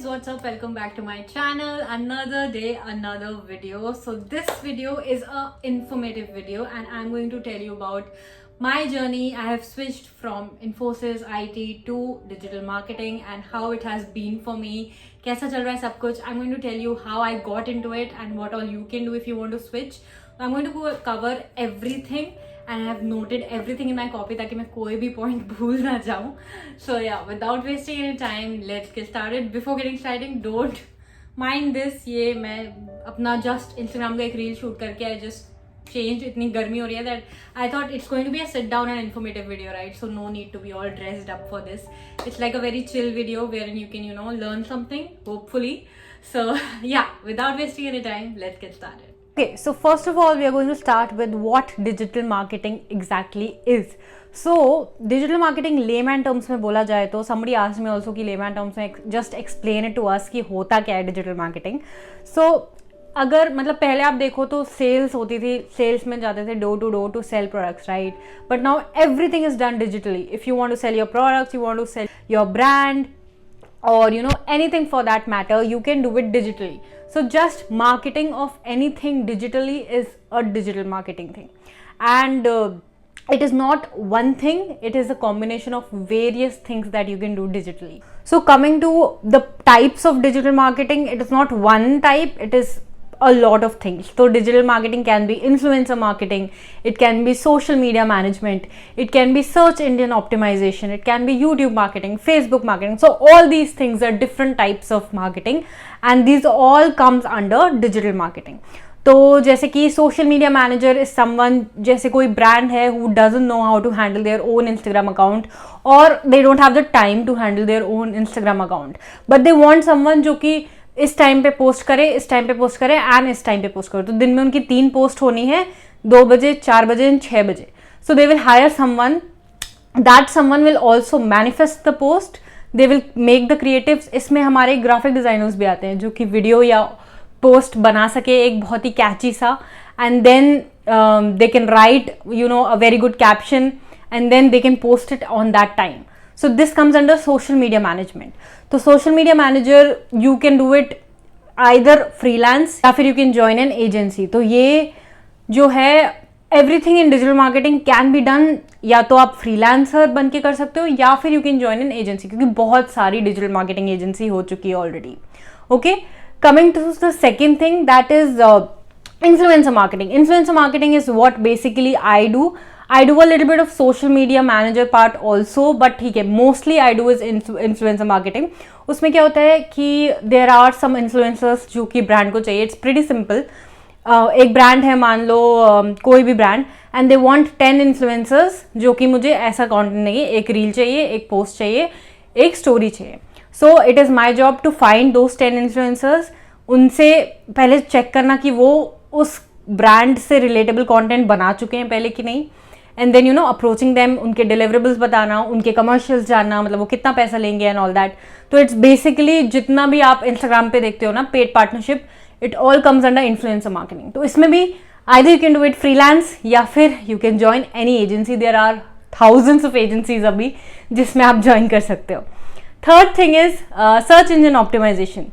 guys, what's up? Welcome back to my channel. Another day, another video. So this video is a informative video and I'm going to tell you about my journey. I have switched from Infosys IT to digital marketing and how it has been for me. कैसा चल रहा है सब कुछ. I'm going to tell you how I got into it and what all you can do if you want to switch. I'm going to cover everything and I have noted everything in my copy ताकि मैं कोई भी point भूल ना जाऊँ. So yeah, without wasting any time, let's get started. Before getting started, don't mind this. ये मैं अपना just Instagram का एक reel shoot करके I just changed. इतनी गर्मी हो रही है that I thought it's going to be a sit down and informative video, right? So no need to be all dressed up for this. It's like a very chill video wherein you can, learn something, hopefully. So yeah, without wasting any time, let's get started. Okay, so first of all, we are going to start with what digital marketing exactly is. So, digital marketing layman terms में बोला जाए तो somebody asked me also कि layman terms में just explain it to us कि होता क्या है digital marketing. So, अगर मतलब पहले आप देखो तो सेल्स होती थी, सेल्स में जाते थे door to door to sell products, right? But now everything is done digitally. If you want to sell your products, you want to sell your brand or anything for that matter, you can do it digitally. So just marketing of anything digitally is a digital marketing thing, and it is not one thing, it is a combination of various things that you can do digitally. So coming to the types of digital marketing, it is not one type, it is a lot of things. So digital marketing can be influencer marketing, it can be social media management, it can be search engine optimization, it can be YouTube marketing, Facebook marketing. So all these things are different types of marketing and these all comes under digital marketing. तो जैसे कि social media manager is someone, जैसे कोई brand है who doesn't know how to handle their own Instagram account और they don't have the time to handle their own Instagram account, but they want someone जो कि इस time पे post करे, इस टाइम पे पोस्ट करे एंड इस टाइम पे पोस्ट करे. तो दिन में उनकी 3 पोस्ट होनी है, 2 बजे, 4 बजे एंड 6 बजे. So they will hire someone, that someone will also manifest the post, they will make the creatives. इसमें हमारे ग्राफिक डिजाइनर्स भी आते हैं जो कि वीडियो या पोस्ट बना सके एक बहुत ही कैची सा, and then they can write a very good caption and then they can post it on that time. So this comes under social media management. तो social media manager you can do it either freelance या फिर you can join an agency. तो ये जो है everything in digital marketing can be done, या तो आप freelancer बन के कर सकते हो या फिर you can join an agency, क्योंकि बहुत सारी digital marketing agency हो चुकी है already. Okay, coming to the second thing, that is influencer marketing. Influencer marketing is what basically I do. I do a little bit of social media manager part also, but ठीक है, mostly I do is influencer marketing. उसमें क्या होता है कि there are some influencers जो कि brand को चाहिए. It's pretty simple. एक brand है, मान लो कोई भी brand, and they want 10 influencers जो कि मुझे ऐसा content नहीं है, एक reel चाहिए, एक post चाहिए, एक story चाहिए. So it is my job to find those 10 influencers. उनसे पहले check करना कि वो उस brand से relatable content बना चुके हैं पहले कि नहीं, एंड देन अप्रोचिंग देम, उनके डिलीवरेबल्स बताना, उनके कमर्शियल्स जानना, मतलब वो कितना पैसा लेंगे एंड ऑल दैट. तो इट्स बेसिकली जितना भी आप इंस्टाग्राम पे देखते हो ना paid partnership, it all comes under influencer marketing. तो इसमें भी either you can do it freelance या फिर you can join any agency. There are thousands of agencies अभी जिसमें आप ज्वाइन कर सकते हो. Third thing is search engine optimization.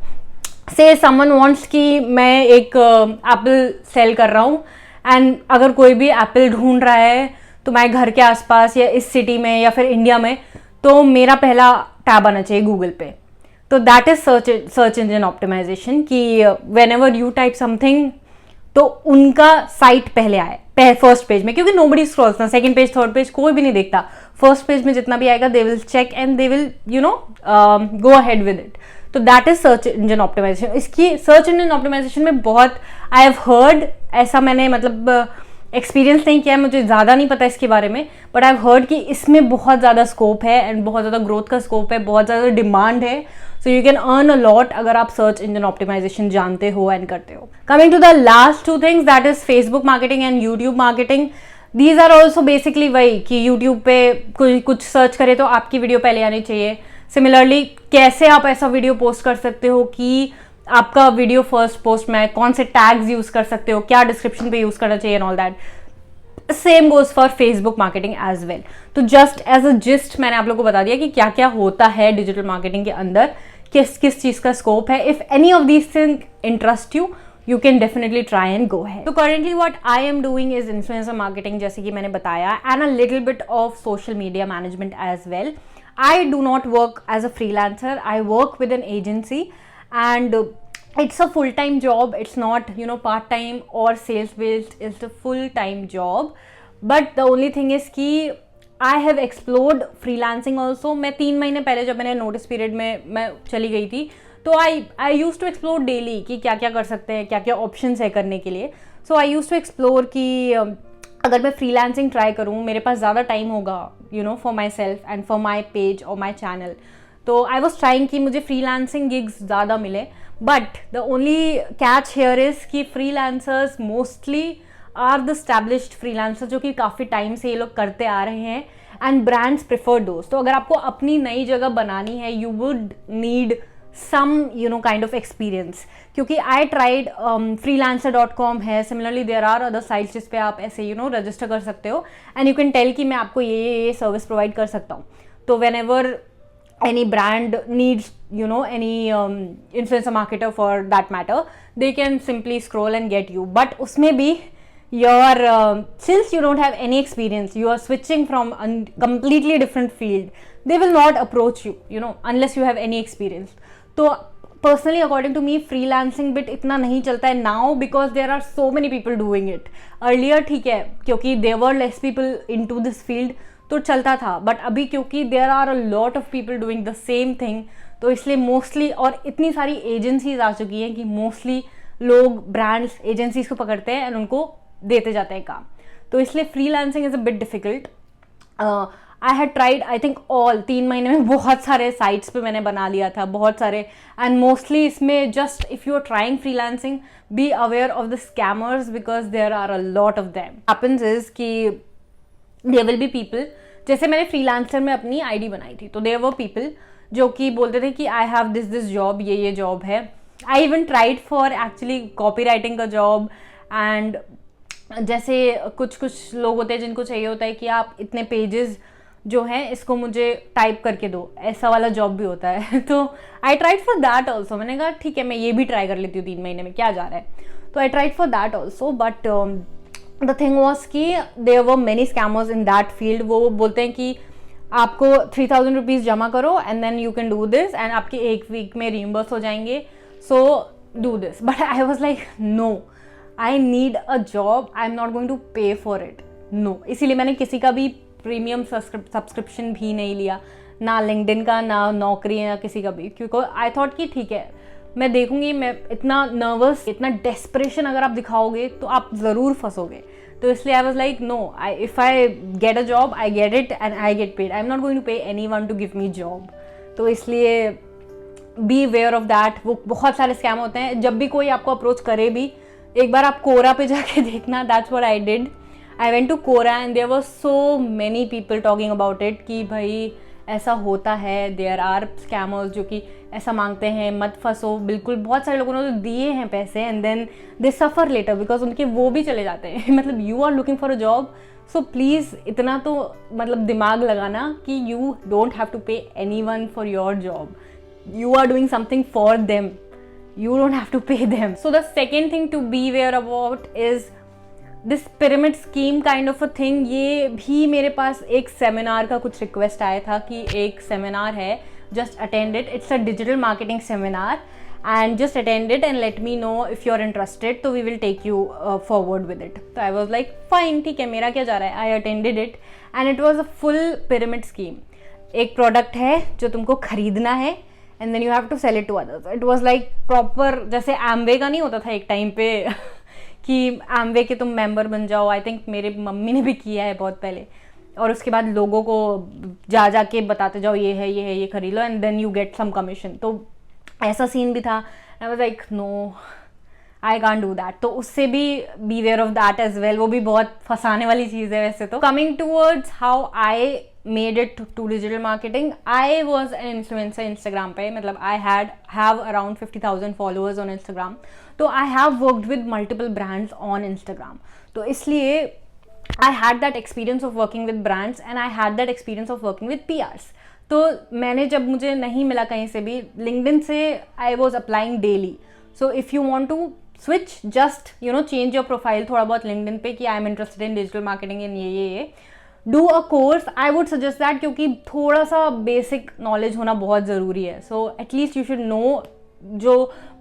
Say someone wants कि मैं एक एप्पल सेल कर रहा हूँ एंड अगर कोई भी एप्पल ढूंढ रहा है तो मैं घर के आसपास या इस सिटी में या फिर इंडिया में, तो मेरा पहला टैब आना चाहिए गूगल पे. तो that is search engine optimisation कि whenever you type something तो उनका साइट पहले आए फर्स्ट पेज में, क्योंकि नोबडी स्क्रॉल्स ना सेकंड पेज थर्ड पेज कोई भी नहीं देखता. फर्स्ट पेज में जितना भी आएगा they will check and they will go ahead with it. तो that is search engine optimisation. इसकी सर्च इंजन ऑप्टिमाइजेशन में बहुत आई हैव हर्ड, ऐसा मैंने मतलब एक्सपीरियंस नहीं किया है, मुझे ज़्यादा नहीं पता इसके बारे में, बट आई हैव हर्ड कि इसमें बहुत ज़्यादा स्कोप है एंड बहुत ज़्यादा ग्रोथ का स्कोप है, बहुत ज़्यादा डिमांड है. सो you can earn a lot अगर आप सर्च इंजन ऑप्टिमाइजेशन जानते हो एंड करते हो. Coming to the last 2 things, that is Facebook marketing and YouTube marketing. These are also basically वही कि यूट्यूब पे कुछ सर्च करे तो आपकी वीडियो पहले आनी चाहिए. सिमिलरली कैसे आप ऐसा वीडियो पोस्ट कर सकते हो कि आपका वीडियो फर्स्ट पोस्ट में, कौन से टैग्स यूज कर सकते हो, क्या डिस्क्रिप्शन पे यूज करना चाहिए and all that. Same goes for Facebook marketing as well. तो जस्ट एज अ जिस्ट मैंने आप लोगों को बता दिया कि क्या क्या होता है डिजिटल मार्केटिंग के अंदर, किस किस चीज़ का स्कोप है. If any of these thing interest you, you can definitely try and go ahead. So currently what I am doing is influencer marketing, जैसे कि मैंने बताया, and a little bit of social media management as well. I do not work as a freelancer. I work with an agency, and it's a full-time job. It's not, you know, part-time or sales-based. It's a full-time job. But the only thing is कि I have explored freelancing also. मैं 3 महीने पहले जब मैंने notice period में मैं चली गई थी, तो आई यूज़ टू एक्सप्लोर डेली कि क्या क्या कर सकते हैं, क्या क्या ऑप्शंस है करने के लिए. सो आई यूज़ टू एक्सप्लोर कि अगर मैं फ्रीलांसिंग ट्राई करूँ, मेरे पास ज़्यादा टाइम होगा, you know, for my self and for my page और माई चैनल. तो आई वॉज ट्राइंग कि मुझे फ्रीलांसिंग गिग्स ज़्यादा मिले. But the only catch here is कि freelancers mostly are the established freelancer, जो कि काफ़ी टाइम से ये लोग करते आ रहे हैं, एंड ब्रांड्स प्रिफर दोस्त. तो अगर आपको अपनी नई जगह बनानी है, you would need some, you know, kind of experience. क्योंकि I tried freelancer.com है, similarly there are other sites जिस पे आप ऐसे, you know, register कर सकते हो, and you can tell कि मैं आपको ये सर्विस प्रोवाइड कर सकता हूँ. तो whenever any brand needs, you know, any influencer marketer for that matter, they can simply scroll and get you. But उसमें भी since you don't have any experience, you are switching from a completely different field, they will not approach you, you know, unless you have any experience. तो personally according to me freelancing bit इतना नहीं चलता है now, because there are so many people doing it. Earlier ठीक है, क्योंकि there were less people in to this field, तो चलता था. बट अभी क्योंकि there are a lot of people doing the same thing, तो इसलिए मोस्टली, और इतनी सारी एजेंसीज आ चुकी हैं कि मोस्टली लोग ब्रांड्स एजेंसीज को पकड़ते हैं एंड उनको देते जाते हैं काम. तो इसलिए freelancing is a bit difficult. I had tried, I think all 3 महीने में बहुत सारे साइट्स पे मैंने बना लिया था, बहुत सारे. एंड मोस्टली इसमें just if you are trying freelancing, be aware of the scammers, because there are a lot of them. Happens is कि देयर विल बी पीपल, जैसे मैंने फ्रीलांसर में अपनी आईडी बनाई थी, तो देयर वर पीपल जो कि बोलते थे कि आई हैव दिस जॉब, ये जॉब है. I even tried for actually copy writing का जॉब. एंड जैसे कुछ लोग होते हैं जिनको चाहिए होता है कि आप इतने पेजेस जो हैं इसको मुझे टाइप करके दो, ऐसा वाला जॉब भी होता है. तो I tried for that also. मैंने कहा ठीक है, मैं ये भी ट्राई कर लेती हूँ 3 महीने में, क्या जा रहा है. तो I tried for that also. But the thing was कि there were many scammers in that field. वो बोलते हैं कि आपको 3000 रुपीज़ जमा करो and then you can do this, and आपके 1 वीक में रीइंबर्स हो जाएंगे, so do this. But I was like no, I need a job, I am not going to pay for it, no. इसीलिए मैंने किसी का भी प्रीमियम सब्सक्रिप्शन भी नहीं लिया, ना लिंक्डइन का, ना नौकरी, या किसी का भी, क्योंकि आई थॉट कि ठीक है, मैं देखूंगी. मैं इतना नर्वस, इतना डेस्परेशन अगर आप दिखाओगे तो आप ज़रूर फंसोगे. तो इसलिए I was like no, if I get a job, I get it and I get paid. I am not going to pay anyone to give me job. तो इसलिए बी अवेयर ऑफ दैट. वो बहुत सारे scam होते हैं. जब भी कोई आपको अप्रोच करे भी, एक बार आप कोरा पे जाके देखना. That's what I did. I went to Quora and there were so many people talking about it कि भाई ऐसा होता है, there are scammers जो कि ऐसा मांगते हैं, मत फंसो. बिल्कुल, बहुत सारे लोगों ने तो दिए हैं पैसे and then they suffer later because उनके वो भी चले जाते हैं. मतलब you are looking for a job, so please इतना तो मतलब दिमाग लगाना कि you don't have to pay anyone for your job. You are doing something for them. You don't have to pay them. So the second thing to be aware about is this pyramid scheme kind of a thing. ये भी मेरे पास एक seminar का कुछ request आया था कि एक सेमिनार है, just attend it. It's a digital marketing seminar and just attend it and let me know if you are interested, तो we will take you forward with it. तो आई वॉज लाइक फाइन, ठीक है, मेरा क्या जा रहा है. I attended it and it was a full pyramid scheme. एक प्रोडक्ट है जो तुमको खरीदना है and then you have to sell it to others. It was like proper, जैसे एमवे का नहीं होता था एक टाइम पे कि एमवे के तुम मेंबर बन जाओ. आई थिंक मेरे मम्मी ने भी किया है बहुत पहले, और उसके बाद लोगों को जा के बताते जाओ ये है, ये खरीद लो and then you get some commission. तो ऐसा सीन भी था. I was like no, I can't do that. तो उससे भी beware of that as well. वो भी बहुत फंसाने वाली चीज़ है वैसे तो. Coming towards how I made it to digital marketing, I was an influencer Instagram पे. मतलब I have around 50,000 followers on Instagram. तो I have worked with multiple brands on Instagram. तो इसलिए I had that experience of working with brands and I had that experience of working with PRs. तो मैंने जब मुझे नहीं मिला कहीं से भी, लिंक्डइन से I was applying daily. So if you want to switch, just change your profile थोड़ा बहुत लिंक्डइन पे कि I am interested in digital marketing in ये do a course. I would suggest that, क्योंकि थोड़ा सा बेसिक नॉलेज होना बहुत ज़रूरी है. So at least you should know जो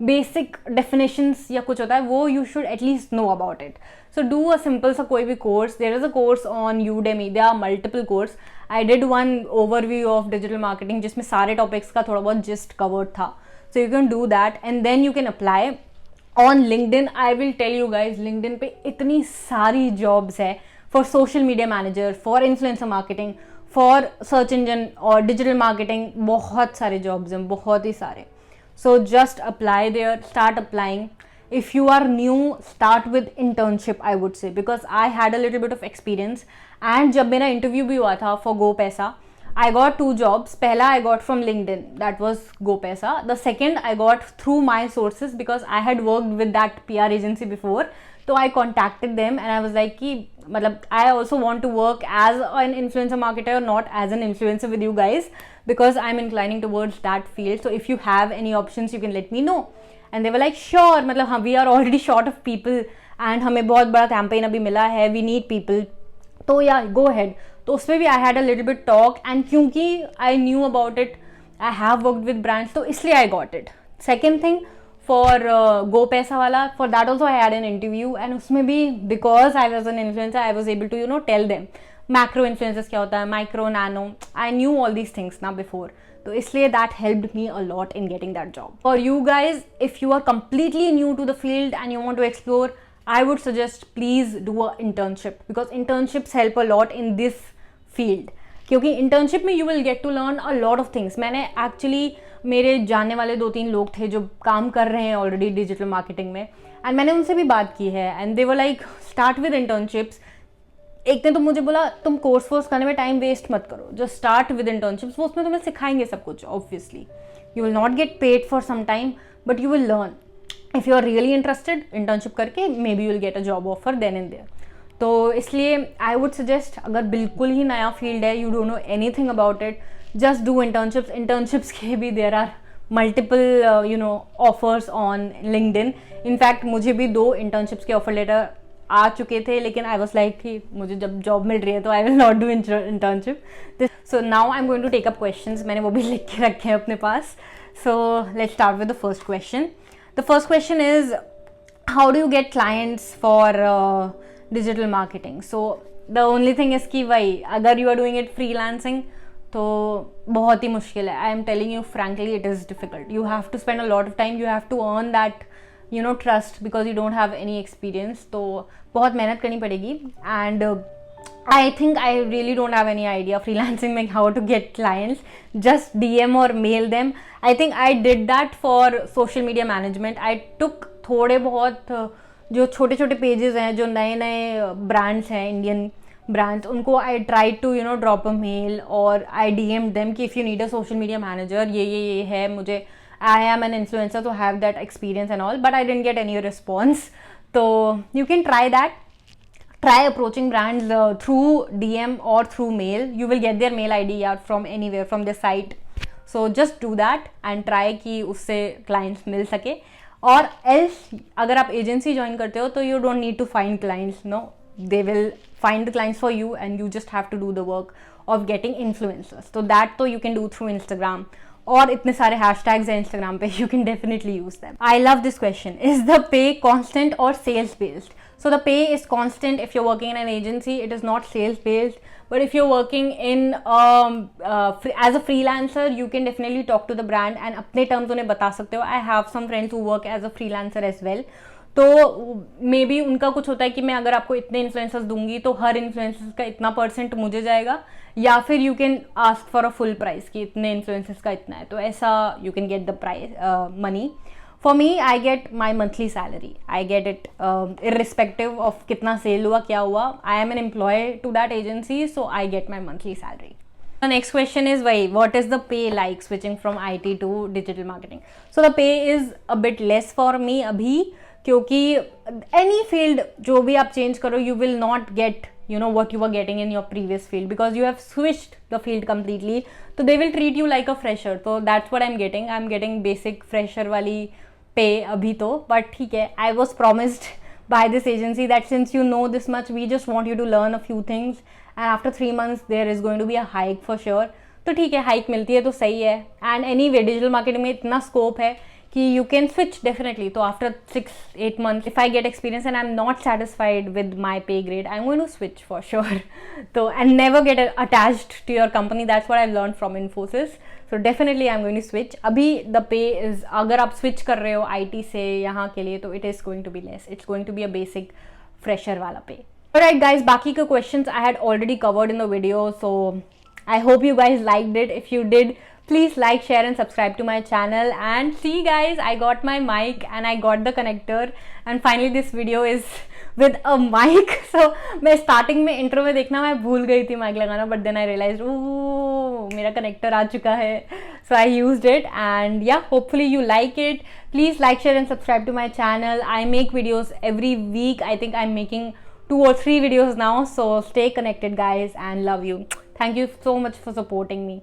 बेसिक डेफिनेशंस या कुछ होता है वो you should at least know about it. So do a simple सा कोई भी course. There is a course on Udemy, there are multiple course. I did one overview of digital marketing जिसमें सारे टॉपिक्स का थोड़ा बहुत जिस्ट कवर्ड था. So you can do that and then you can apply on LinkedIn. I will tell you guys, LinkedIn पे इतनी सारी jobs है for social media manager, for influencer marketing, for search engine और digital marketing. बहुत सारे jobs हैं, बहुत ही सारे. So just apply there, start applying. If you are new, start with internship, I would say, because I had a little bit of experience. And जब मेरा interview भी हुआ था for GoPaisa, I got 2 jobs. पहला I got from LinkedIn, that was GoPaisa. The second I got through my sources because I had worked with that PR agency before. So I contacted them and I was like कि मतलब I also want to work as an influencer marketer, not as an influencer with you guys, because I'm inclining towards that field. So if you have any options, you can let me know. And they were like, sure, मतलब हाँ, we are already short of people and हमें बहुत बड़ा campaign अभी मिला है, we need people. तो yeah, go ahead. तो उसमें भी I had a little bit talk and क्योंकि I knew about it, I have worked with brands, तो इसलिए I got it. Second thing, for GoPaisa वाला, for that also I had an interview and उसमें भी because I was an influencer, I was able to tell them macro influencers क्या होता है, micro, nano. I knew all these things now before. तो इसलिए that helped me a lot in getting that job. For you guys, if you are completely new to the field and you want to explore, I would suggest please do a internship because internships help a lot in this field. क्योंकि internship में you will get to learn a lot of things. मैंने actually, मेरे जानने वाले 2-3 लोग थे जो काम कर रहे हैं ऑलरेडी डिजिटल मार्केटिंग में एंड मैंने उनसे भी बात की है and they were like start with internships. एक ने तो मुझे बोला तुम कोर्स करने में टाइम वेस्ट मत करो, जस्ट स्टार्ट विद इंटर्नशिप्स. वो उसमें तुम्हें सिखाएंगे सब कुछ. Obviously you will not get paid for some time but you will learn. If you are really interested, internship करके maybe you will get a job offer then and there. तो इसलिए आई would suggest, अगर बिल्कुल ही नया field है, you don't know anything about it, just do internships. Internships के भी there are multiple offers on LinkedIn. In fact मुझे भी 2 इंटर्नशिप्स के ऑफर लेटर आ चुके थे, लेकिन आई वॉज लाइक कि मुझे जब जॉब मिल रही है तो I will not do internship. So now I am going to take up questions. मैंने वो भी लिख के रखे हैं अपने पास. So let's start with the first question. The first question is how do you get clients for digital marketing. So the only thing is कि भाई अगर you are doing it freelancing तो बहुत ही मुश्किल है. I am telling you frankly, it is difficult. You have to spend a lot of time, you have to earn that trust because you don't have any experience. तो बहुत मेहनत करनी पड़ेगी and I think I really don't have any idea freelancing में how to get clients. Just DM or mail them. I think I did that for social media management. I took थोड़े बहुत जो छोटे छोटे पेजेस हैं, जो नए नए ब्रांड्स हैं, इंडियन ब्रांड्स, उनको I try to drop a mail और आई DM them कि if you need a social media manager, ये है, मुझे आई एम एन इन्फ्लुएंसर तो have that experience and all, but I didn't get any response. तो you can try that. Try approaching brands through DM or through mail. You will get their mail ID from anywhere, from their site. So just do that and try कि उससे clients मिल सके. और else अगर आप agency join करते हो तो you don't need to find clients. No, they will find the clients for you and you just have to do the work of getting influencers. So that तो you can do through Instagram. और इतने सारे hashtags हैं Instagram पे, you can definitely use them. I love this question. Is the pay constant or sales based? So the pay is constant if you're working in an agency. It is not sales based. But if you're working in as a freelancer, you can definitely talk to the brand and अपने terms उन्हें बता सकते हो. I have some friends who work as a freelancer as well. तो may be उनका कुछ होता है कि मैं अगर आपको इतने इन्फ्लुएंसर्स दूंगी तो हर इन्फ्लुएंसर्स का इतना % मुझे जाएगा, या फिर you can ask for a full price कि इतने इन्फ्लुएंसर्स का इतना है. तो ऐसा you can get the price money. For me, I get my monthly salary. I get it irrespective of कितना सेल हुआ, क्या हुआ. I am an employee to that agency, so I get my monthly salary. The next question is, what is the pay like switching from IT to digital marketing? So the pay is a bit less for me अभी, क्योंकि any field जो भी आप change करो, you will not get you know what you were getting in your previous field, because you have switched the field completely. So they will treat you like a fresher. So that's what I'm getting. I'm getting basic fresher wali pay abhi to, but theek hai, I was promised by this agency that since you know this much, we just want you to learn a few things, and after 3 months there is going to be a hike for sure. तो ठीक है, hike मिलती है तो सही है. And anyway digital marketing में इतना स्कोप है कि यू कैन स्विच डेफिनेटली. तो after 6-8 months if I get experience and I am not satisfied with my pay grade, I am going to switch for sure. तो and never get attached to your company. That's what I learn from Infosys. So definitely I am going to switch. अभी the pay is, अगर आप switch कर रहे हो IT से यहाँ के लिए, तो it is going to be less. It's going to be a basic fresher वाला पे. Alright guys, बाकी के questions I had already covered in the video, so I hope you guys liked it. If you did, please like, share and subscribe to my channel. And see guys, I got my mic and I got the connector, and finally this video is with a mic. So मैं starting में intro में देखना मैं भूल गई थी mic लगाना, but then I realized ओह मेरा connector आ चुका है. So I used it, and yeah, hopefully you like it. Please like, share and subscribe to my channel. I make videos every week. I think I'm making 2 or 3 videos now, so stay connected guys, and love you. Thank you so much for supporting me.